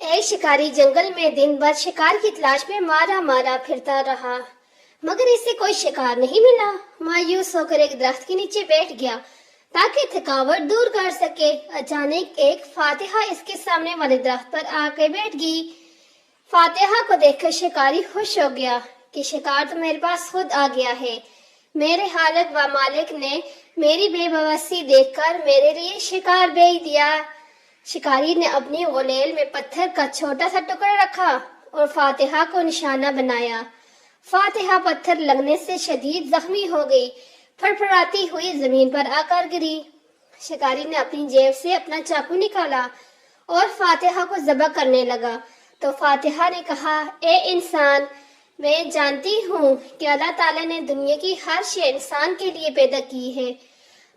एक शिकारी जंगल में दिन भर शिकार की तलाश में मारा मारा फिरता रहा, मगर इसे कोई शिकार नहीं मिला। मायूस होकर एक दरख्त के नीचे बैठ गया ताकि थकावट दूर कर सके। अचानक एक फातिहा इसके सामने वाले दरख्त पर आकर बैठ गई। फातिहा को देखकर शिकारी खुश हो गया कि शिकार तो मेरे पास खुद आ गया है। मेरे खालिक व मालिक ने मेरी बेबसी देखकर मेरे लिए शिकार भेज दिया। शिकारी ने अपनी गुलेल में पत्थर का छोटा सा टुकड़ा रखा और फातिहा को निशाना बनाया। फातिहा पत्थर लगने से शदीद जख्मी हो गई, फड़फड़ाती हुई जमीन पर आकर गिरी। शिकारी ने अपनी जेब से अपना चाकू निकाला और फातिहा को ज़बह करने लगा, तो फातिहा ने कहा, ए इंसान, मैं जानती हूँ कि अल्लाह ताला ने दुनिया की हर शे इंसान के लिए पैदा की है।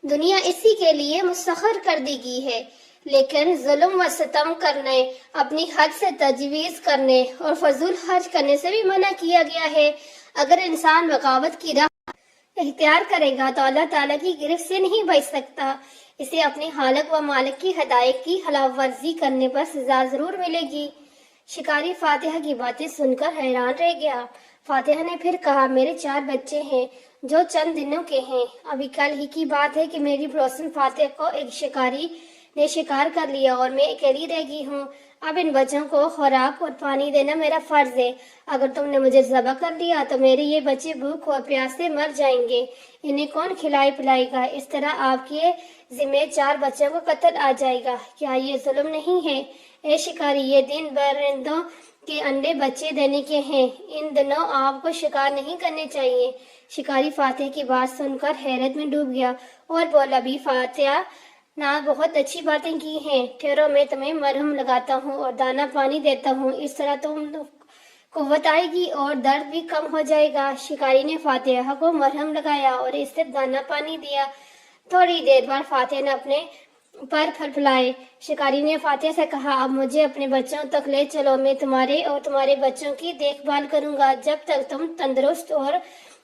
दुनिया इसी के लिए मुसख्खर कर दी गई है, लेकिन जुल्म व सितम करने, अपनी हद से तजवीज़ करने और फजूल खर्च करने से भी मना किया गया है। अगर इंसान बगावत की राह इख्तियार करेगा तो अल्लाह ताला की गिरफ्त से नहीं बच सकता। इसे अपने खालिक व मालिक की हदायत की खिलाफ वर्जी करने पर सजा जरूर मिलेगी। शिकारी फातिहा की बातें सुनकर हैरान रह गया। फातिहा ने फिर कहा, मेरे 4 बच्चे हैं जो चंद दिनों के हैं। अभी कल ही की बात है कि मेरी पड़ोसन फातिहा को एक शिकारी ने शिकार कर लिया और मैं अकेली रह गई हूँ। अब इन बच्चों को खुराक और पानी देना मेरा फर्ज है। अगर तुमने मुझे ज़बह कर दिया तो मेरे ये बच्चे भूख और प्यास से मर जाएंगे। इन्हें कौन खिलाई पिलाएगा? इस तरह आपके जिम्मे 4 बच्चों को कत्ल आ जाएगा। क्या ये जुल्म नहीं है? ए शिकारी, ये दिन परिंदों के अंडे बच्चे देने के हैं। इन दिनों आपको शिकार नहीं करने चाहिए। शिकारी फातिहा की बात सुनकर हैरत में डूब गया और बोला, भी फातिहा ना, बहुत अच्छी बातें की हैं। ठहरो, मैं तुम्हें मरहम लगाता हूँ और दाना पानी देता हूँ। इस तरह तुम कुव्वत आएगी और दर्द भी कम हो जाएगा। शिकारी ने फातिहा को मरहम लगाया और इससे दाना पानी दिया। थोड़ी देर बाद फातिहा ने अपने पर फड़फड़ाए। शिकारी ने फातिहा से कहा, अब मुझे अपने बच्चों तक ले चलो। मैं तुम्हारे और तुम्हारे बच्चों की देखभाल करूंगा जब तक तुम तंदुरुस्त और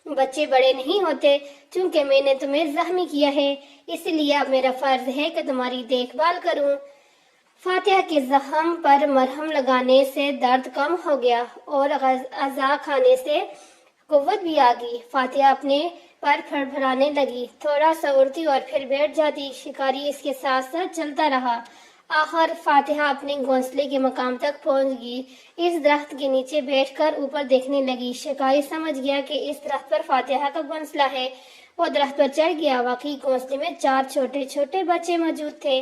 बच्चे बड़े नहीं होते। चूंकि मैंने तुम्हें जख्मी किया है, इसलिए अब मेरा फर्ज है कि तुम्हारी देखभाल करूं। फातिहा के जख्म पर मरहम लगाने से दर्द कम हो गया और अज़ा खाने से कुव्वत भी आ गई। फातिहा अपने पर फड़फड़ाने लगी, थोड़ा सा उड़ती और फिर बैठ जाती। शिकारी इसके साथ साथ चलता रहा। आखिर फातिहा अपने घोंसले के मकाम तक पहुंच गई। इस दरख्त के नीचे बैठकर ऊपर देखने लगी। शिकारी समझ गया कि इस दरख्त पर फातिहा का घोंसला है। वो दरख्त पर चढ़ गया। वाकई घोंसले में 4 छोटे छोटे बच्चे मौजूद थे।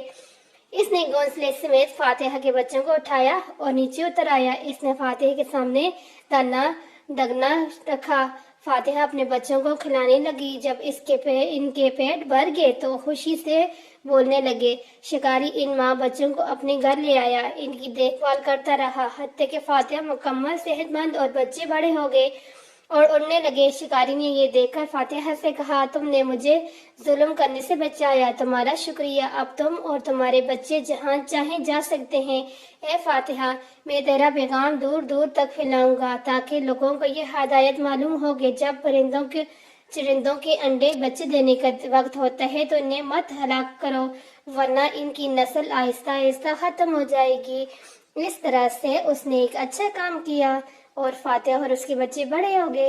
इसने घोंसले समेत फातिहा के बच्चों को उठाया और नीचे उतर आया। इसने फातिहा के सामने दाना दगना रखा। फातिहा अपने बच्चों को खिलाने लगी। जब इनके पेट भर गए तो खुशी से बोलने लगे। शिकारी इन माँ बच्चों को अपने घर ले आया। इनकी देखभाल करता रहा हत्ते के फातिहा मुकम्मल सेहतमंद और बच्चे बड़े हो गए और उड़ने लगे। शिकारी ने ये देखकर फातिहा से कहा, तुमने मुझे जुल्म करने से बचाया, तुम्हारा शुक्रिया। अब तुम और तुम्हारे बच्चे जहाँ चाहे जा सकते हैं। ए फातिहा, मैं तेरा पैगाम दूर दूर तक फैलाऊंगा ताकि लोगों को ये हदायत मालूम हो कि जब चरिंदों के अंडे बच्चे देने का वक्त होता है तो इन्हें मत हलाक करो, वरना इनकी नस्ल आहिस्ता आहिस्ता खत्म हो जाएगी। इस तरह से उसने एक अच्छा काम किया और फातिहा और उसके बच्चे बड़े हो गए।